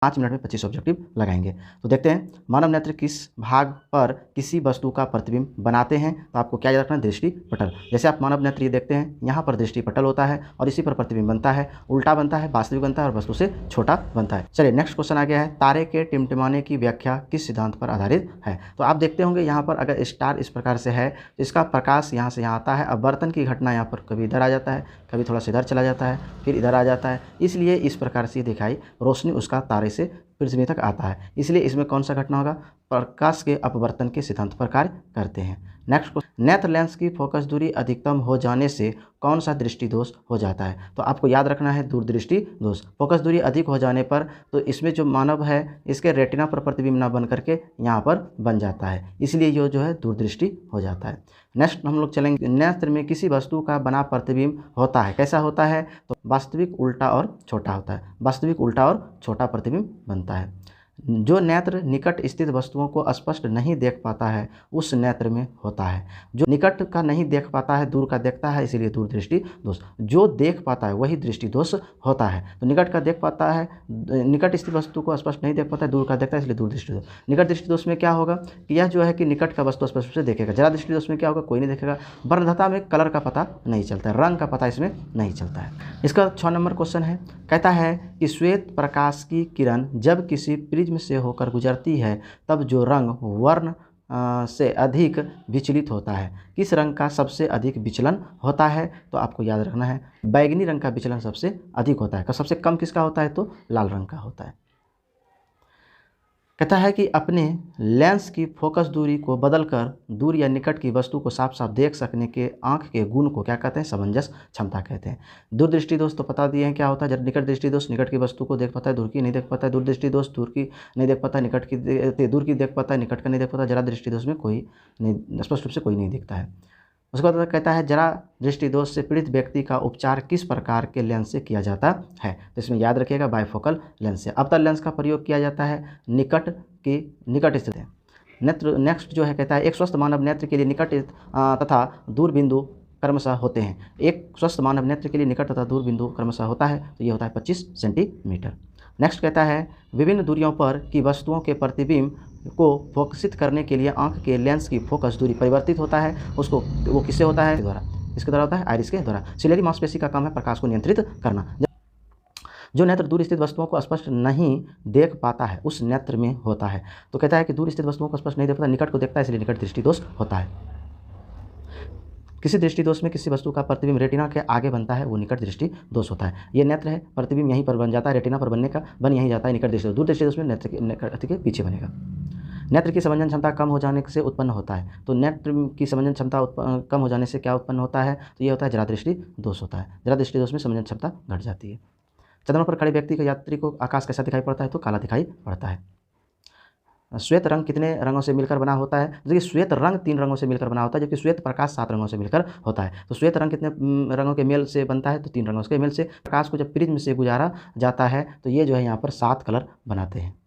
5 minute में 25 objective लगाएंगे। तो देखते हैं मानव नेत्र किस भाग पर किसी वस्तु का प्रतिबिंब बनाते हैं। तो आपको क्या याद रखना है, दृष्टि पटल। जैसे आप मानव नेत्र ये देखते हैं, यहाँ पर दृष्टि पटल होता है और इसी पर प्रतिबिंब बनता है, उल्टा बनता है, वास्तविक बनता है और वस्तु से छोटा बनता है। चलिए नेक्स्ट क्वेश्चन आ गया है, तारे के टिमटिमाने की व्याख्या किस सिद्धांत पर आधारित है। तो आप देखते होंगे यहाँ पर अगर स्टार इस प्रकार से है तो इसका प्रकाश यहाँ से यहाँ आता है। अब वर्तन की घटना यहाँ पर कभी इधर आ जाता है, कभी थोड़ा सा इधर चला जाता है, फिर इधर आ जाता है, इसलिए इस प्रकार से दिखाई रोशनी उसका तारे से पृथ्वी तक आता है। इसलिए इसमें कौन सा घटना होगा, प्रकाश के अपवर्तन के सिद्धांत पर कार्य करते हैं। नेक्स्ट क्वेश्चन, नेत्र लेंस की फोकस दूरी अधिकतम हो जाने से कौन सा दृष्टि दोष हो जाता है। तो आपको याद रखना है दूरदृष्टि दोष। फोकस दूरी अधिक हो जाने पर तो इसमें जो मानव है इसके रेटिना पर प्रतिबिंब ना बन करके यहाँ पर बन जाता है, इसलिए ये जो है दूरदृष्टि हो जाता है। नेक्स्ट हम लोग चलेंगे, नेत्र में किसी वस्तु का बना प्रतिबिंब होता है, कैसा होता है, तो वास्तविक उल्टा और छोटा होता है। वास्तविक उल्टा और छोटा प्रतिबिंब बनता है। जो नेत्र निकट स्थित वस्तुओं को स्पष्ट नहीं देख पाता है उस नेत्र में होता है। जो निकट का नहीं देख पाता है दूर का देखता है, इसीलिए दूरदृष्टि दोष। जो देख पाता है वही दृष्टि दोष होता है। तो निकट का देख पाता है, निकट स्थित वस्तु को स्पष्ट नहीं देख पाता है, दूर का देखता है, इसलिए दूरदृष्टि दोष। निकट दृष्टि दोष में क्या होगा कि यह जो है कि निकट का वस्तु स्पष्ट रूप से देखेगा। जरा दृष्टि दोष में क्या होगा, कोई नहीं देखेगा। वर्णधता में कलर का पता नहीं चलता है, रंग का पता इसमें नहीं चलता है। इसका 6 नंबर क्वेश्चन है, कहता है कि श्वेत प्रकाश की किरण जब किसी प्रिज्म से होकर गुजरती है तब जो रंग वर्ण से अधिक विचलित होता है, किस रंग का सबसे अधिक विचलन होता है। तो आपको याद रखना है बैगनी रंग का विचलन सबसे अधिक होता है। सबसे कम किसका होता है, तो लाल रंग का होता है। कहता है कि अपने लेंस की फोकस दूरी को बदलकर दूर या निकट की वस्तु को साफ साफ देख सकने के आंख के गुण को क्या कहते हैं, समंजस क्षमता कहते हैं। दूरदृष्टि दोष तो बता दिए हैं क्या होता है। जब निकट दृष्टि दोष निकट की वस्तु को देख पाता है, दूर की नहीं देख पाता है। दूरदृष्टि दोष दूर की नहीं देख पाता है, निकट की दूर की देख पाता है, निकट का नहीं देख पाता। जरा दृष्टि दोष में कोई नहीं, स्पष्ट रूप से कोई नहीं दिखता है। उसके बाद कहता है जरा दृष्टि दोष से पीड़ित व्यक्ति का उपचार किस प्रकार के लेंस से किया जाता है। तो इसमें याद रखिएगा बाइफोकल लेंस से। अवतल लेंस का प्रयोग किया जाता है निकट स्थित है नेत्र। नेक्स्ट जो है कहता है एक स्वस्थ मानव नेत्र के लिए निकट तथा दूर बिंदु क्रमशः होते हैं। एक स्वस्थ मानव नेत्र के लिए निकट तथा दूर बिंदु क्रमशः होता है, तो ये होता है 25 सेंटीमीटर। नेक्स्ट कहता है विभिन्न दूरियों पर की वस्तुओं के प्रतिबिंब को फोकसित करने के लिए आंख के लेंस की फोकस दूरी परिवर्तित होता है। वो किससे होता है, द्वारा, इसके द्वारा होता है आइरिस के द्वारा। सिलेरी मांसपेशी का काम है प्रकाश को नियंत्रित करना। जो नेत्र दूर स्थित वस्तुओं को स्पष्ट नहीं देख पाता है उस नेत्र में होता है। तो कहता है कि दूर स्थित वस्तुओं को स्पष्ट नहीं देख पाता, निकट को देखता है, इसलिए निकट दृष्टि दोष होता है। किसी दृष्टि दोष में किसी वस्तु का प्रतिबिंब रेटिना के आगे बनता है, वो निकट दृष्टि दोष होता है। ये नेत्र है, प्रतिबिंब यहीं पर बन जाता है, रेटिना पर बन यहीं जाता है, निकट दृष्टि दोष। दूर दृष्टि दोष में नेत्र के पीछे बनेगा। नेत्र की समंजन क्षमता कम हो जाने से उत्पन्न होता है। तो नेत्र की समंजन क्षमता कम हो जाने से क्या उत्पन्न होता है, तो ये होता है जरा दृष्टि दोष होता है। जरा दृष्टि दोष में समंजन क्षमता घट जाती है। चंद्रमा पर खड़े व्यक्ति को यात्री को आकाश कैसा दिखाई पड़ता है, तो काला दिखाई पड़ता है। श्वेत रंग कितने रंगों से मिलकर बना होता है, देखिए श्वेत रंग 3 रंगों से मिलकर बना होता है, जबकि श्वेत प्रकाश 7 रंगों से मिलकर होता है। तो श्वेत रंग कितने रंगों के मेल से बनता है, तो 3 रंगों के मेल से। प्रकाश को जब प्रिज्म से गुजारा जाता है तो ये जो है यहाँ पर 7 कलर बनाते हैं।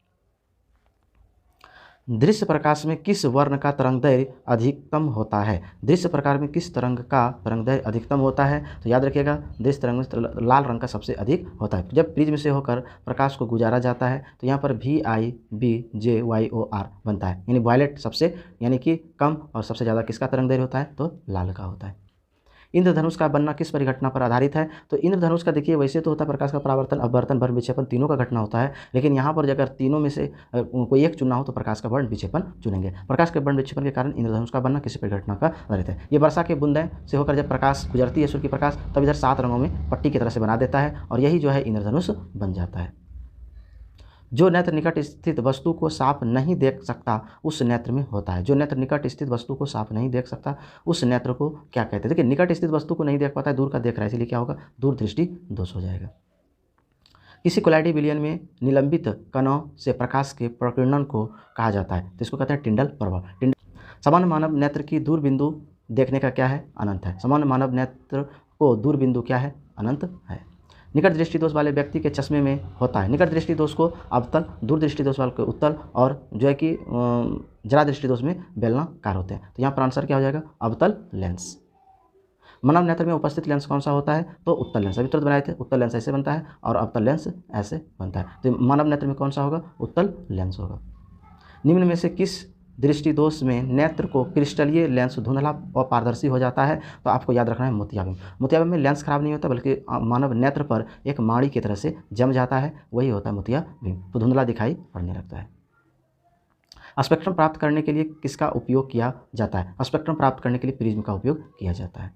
दृश्य प्रकाश में किस वर्ण का तरंगदैर्घ्य अधिकतम होता है। दृश्य प्रकाश में किस तरंग का तरंगदैर्घ्य अधिकतम होता है, तो याद रखिएगा दृश्य तरंग में लाल रंग का सबसे अधिक होता है। जब प्रिज्म से होकर प्रकाश को गुजारा जाता है तो यहाँ पर VIBJYOR बनता है, यानी वायलेट सबसे यानी कि कम और सबसे ज़्यादा किसका तरंगदैर्घ्य होता है, तो लाल का होता है। इंद्रधनुष का बनना किस परिघटना पर आधारित है। तो इंद्रधनुष का देखिए वैसे तो होता है प्रकाश का परावर्तन, अपवर्तन, वर्ण विक्षेपण तीनों का घटना होता है, लेकिन यहाँ पर अगर तीनों में से कोई एक चुनना हो तो प्रकाश का वर्ण विक्षेपण चुनेंगे। प्रकाश के वर्ण विक्षेपण के कारण इंद्रधनुष का बनना किसी परिघटना का आधारित है। ये वर्षा के बूंदें से होकर जब प्रकाश गुजरती है सूर्य की प्रकाश, तब इधर 7 रंगों में पट्टी की तरह से बना देता है और यही जो है इंद्रधनुष बन जाता है। जो नेत्र निकट स्थित वस्तु को साफ नहीं देख सकता उस नेत्र में होता है। जो नेत्र निकट स्थित वस्तु को साफ नहीं देख सकता उस नेत्र को क्या कहते हैं। देखिए निकट स्थित वस्तु को नहीं देख पाता है, दूर का देख रहा है, इसलिए क्या होगा, दूर दृष्टि दोष हो जाएगा। किसी कोलाइडी विलयन में निलंबित कणों से प्रकाश के प्रकीर्णन को कहा जाता है, तो इसको कहते हैं टिंडल प्रभाव। सामान्य मानव नेत्र की दूर बिंदु देखने का क्या है, अनंत है। सामान्य मानव नेत्र को दूर बिंदु क्या है, अनंत है। निकट दृष्टि दोष वाले व्यक्ति के चश्मे में होता है। निकट दृष्टि दोष को अवतल, दूर दृष्टि दोष वाले को उत्तल और जो है कि जरा दृष्टि दोष में बेलनाकार होते हैं। तो यहाँ पर आंसर क्या हो जाएगा, अवतल लेंस। मानव नेत्र में उपस्थित लेंस कौन सा होता है? तो उत्तल लेंस। अभी तुरंत बनाए थे, उत्तल लेंस ऐसे बनता है और अवतल लेंस ऐसे बनता है। तो मानव नेत्र में कौन सा होगा? उत्तल लेंस होगा। निम्न में से किस दृष्टि दोष में नेत्र को क्रिस्टलीय लेंस धुंधला और पारदर्शी हो जाता है? तो आपको याद रखना है मोतियाबिंद। मोतियाबिंद में लेंस खराब नहीं होता बल्कि मानव नेत्र पर एक माड़ी की तरह से जम जाता है, वही होता है मोतियाबिंद, तो धुंधला दिखाई पड़ने लगता है। स्पेक्ट्रम प्राप्त करने के लिए किसका उपयोग किया जाता है? स्पेक्ट्रम प्राप्त करने के लिए प्रिज्म का उपयोग किया जाता है।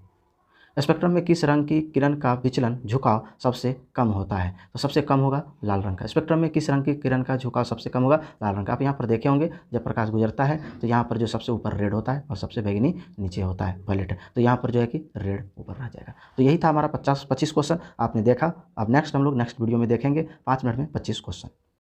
स्पेक्ट्रम में किस रंग की किरण का विचलन झुकाव सबसे कम होता है? तो सबसे कम होगा लाल रंग का। स्पेक्ट्रम में किस रंग की किरण का झुकाव सबसे कम होगा? लाल रंग का। आप यहाँ पर देखे होंगे जब प्रकाश गुजरता है तो यहाँ पर जो सबसे ऊपर रेड होता है और सबसे बैगनी नीचे होता है, वायलेट। तो यहाँ पर जो है कि रेड ऊपर रह जाएगा। तो यही था हमारा 25 क्वेश्चन आपने देखा। अब नेक्स्ट हम लोग नेक्स्ट वीडियो में देखेंगे 5 मिनट में 25 क्वेश्चन।